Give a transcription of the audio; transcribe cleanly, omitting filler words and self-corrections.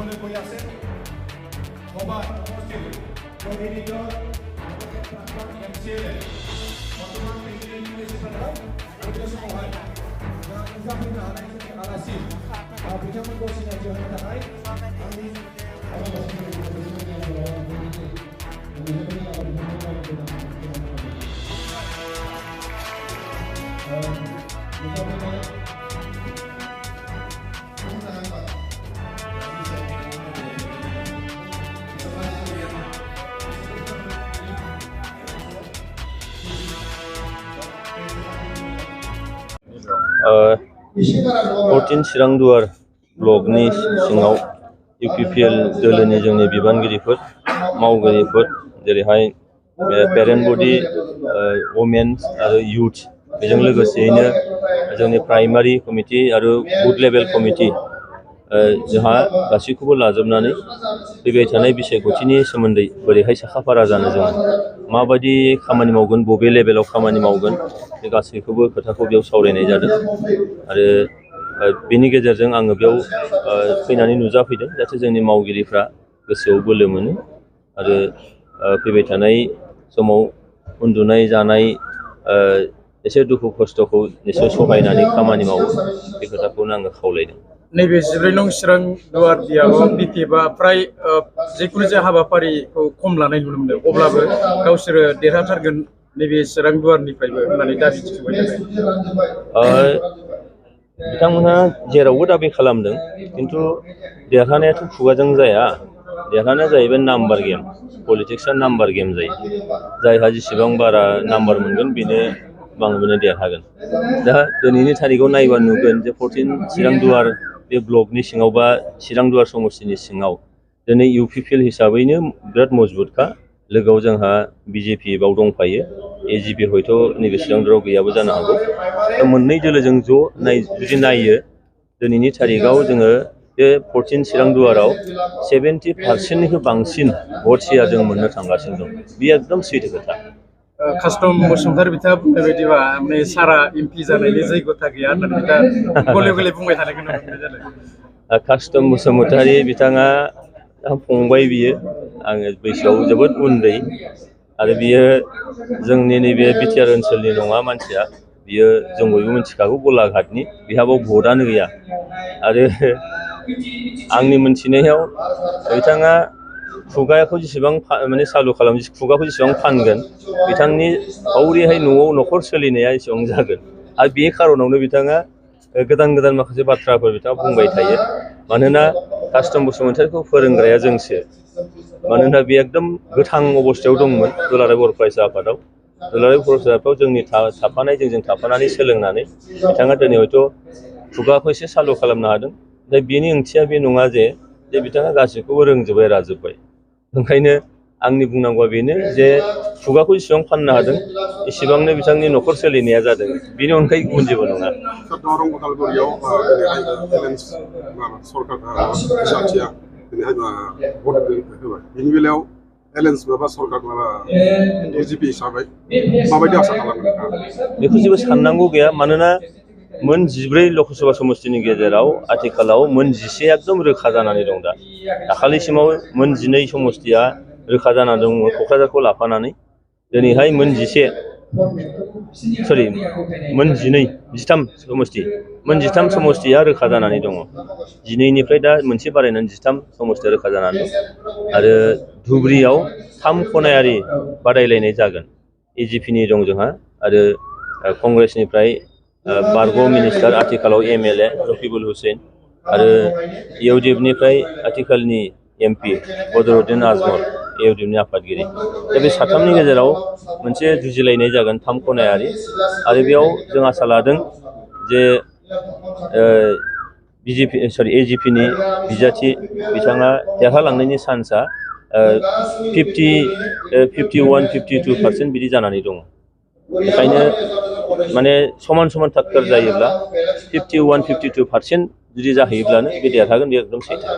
জীবনে বই আছে সবার এডিটর MCLA বর্তমান প্রেসিডেন্ট হয় आलासि बिथांमोनखौ सिनायथि होनो थाखाय आंनि 14 चिरांदुवार ब्लकनि सिङाव UPPL दोलोनि जोंनि बिबानगिरिफोर मावगिरिफोर जेरैहाय पेरेन्ट बडि वमेन्स आरो युथ बेजों लोगोसेयैनो जोंनि प्राइमारि कमिटि आरो बुथ लेभेल कमिटि जोंहा गासैखौबो लाजोबनानै फैबाय थानाय बिसायख'थिनि सोमोन्दै बोरैहाय साखाफारा जानो जों माबायदि खामानि मावगोन बबे लेभेलाव खामानि मावगोन बे गासैखौबो खोथाखौ बेयाव सावरायनाय जादों आरो बेनि गेजेरजों आङो बेयाव फैनानै नुजाफैदों जाहाथे जोंनि मावगिरिफ्रा गोसोआव बोलो मोनो आरो फैबाय थानाय समाव उन्दुनाय जानाय एसे दुखु खस्थ'खौ निसय सहायनानै खामानि मावो बे खोथाखौनो आङो खावलायदों। नैबे 14 नं चिरांदुवार दियाव बिटिएफआ फ्राय जिखुनु जाया हाबाफारिखौ खम लानाय नुनो मोनो अब्लाबो गावसोरो देरहाथारगोन नैबे चिरांदुवारनिफ्रायबो होननानै दाबि थिबाय जादों। बिथांमोनहा जेरावबो दाबि खालामदों खिन्थु देरहानायाथ' खुगाजों जाया देरहानाया जाहैबाय नाम्बार गेम पलिटिक्सआ नाम्बार गेम जायो जायहा जेसेबां बारा नाम्बार मोनगोन बेनो बांसिन देरहागोन दा दिनैनि थारिखआव नायबा नुगोन जे 14 चिरांदुवार बे ब्लकनि सिङाव बा चिरांदुवार समस्तिनि सिङाव दिनै UPPL हिसाबैनो बिराद मजबुतखा लोगोआव जोंहा BJP बाव दंफायो AGP हयथ' नैबे चिरांदुवाराव गैयाबो जानो हागौ दा मोननै दोलोजों ज' जुदि नायो दिनैनि थारिखआव जोङो बे 14 चिरांदुवाराव 70% बांसिन भट शेयार जों मोननो थांगासिनो दं बेयो एकदम सैथो खोथा। कास्टम बसुमतारी बिथाङा बुंनाय बायदिबा माने सारा MP जानायनि जैगथा गैया होननानै बिथाङा गले गले बुंबाय थानायखौ नुनो मोननाय जादों। कास्टम बसुमतारी बिथाङा फंबाय बियो आङो बैसोआव जोबोद उन्दै आरो बियो जोंनि नैबे बिटिआर ओनसोलनि नङा मानसिया बियो जों बयबो मिथिखागौ गलाघाटनि बिहाबाव भटआनो गैया आरो आंनि मोनथिनायाव बिथाङा खुगाखौ जेसेबां माने सालु खालाम खुगाखौ जेसेबां फानगोन बिथांनि औरैहाय न'आव न'खर सोलिनाया एसेबां जागोन आरो बे खारनावनो बिथाङा गोदान गोदान माखासे बाथ्राफोर बिथाङा बुंबाय थायो मानोना कास्टम बसुमतारीखौ फोरोंग्राया जोंसो मानोना बे एकदम गोथां अबस्थायाव दंमोन दुलाराय बर' फरायसा आफादाव दुलाराय बर' फरायसा आफादाव जोंनि जोंजों थाफानानै सोलोंनानै बिथाङा दिनै हयथ' खुगाखौ एसे सालु खालामनो हादों दा बेनि ओंथिया बे नङा जे बिथाङा गासैखौबो रोंजोबबाय राजोब्बाय ओंखायनो आंनि बुंनांगौआ बेनो जे खुगाखौ जेसेबां फाननो हादों एसेबांनो बिथांनि न'खर सोलिनाया जादों बेनि अनगायै गुबुन जेबो नङा। बेखौ जेबो साननांगौ गैया मानोना मोन 14 लकसभा समस्तिनि गेजेराव आथिखालाव मोन 11 एकदम रोखा जानानै दं दा दाखालिसिमाव मोन 12 समस्तिया रोखा जानानै दङ क'क्राझारखौ लाफानानै दिनैहाय मोन 13 समस्ति मोन 13 समस्तिया रोखा जानानै दङ 12निफ्राय दा मोनसे बारायनानै 13 समस्तिया रोखा जानानै दं आरो धुबुरीयाव 3 खनायारि बादायलायनाय जागोन AGPनि दं जोंहा आरो कंग्रेसनिफ्राय बारग' मिनिस्टार आथिखालाव MLA रफिकुल हुसैन आरो EUDIFनिफ्राय आथिखालनि MP बदरुद्दिन आजमल EUDIFनि आफादगिरि दा बे साथामनि गेजेराव मोनसे जुजिलायनाय जागोन 3 खनायारि आरो बेयाव जों आसा लादों जे AGPनि बिजाथि बिथाङा देरहालांनायनि चान्सआ 51-52% बिदि जानानै दङ बेखायनो माने समान टाक्कर जायोब्ला 51-52% जुदि जाहैयोब्लानो बे देरहागोन बे एकदम सैथो।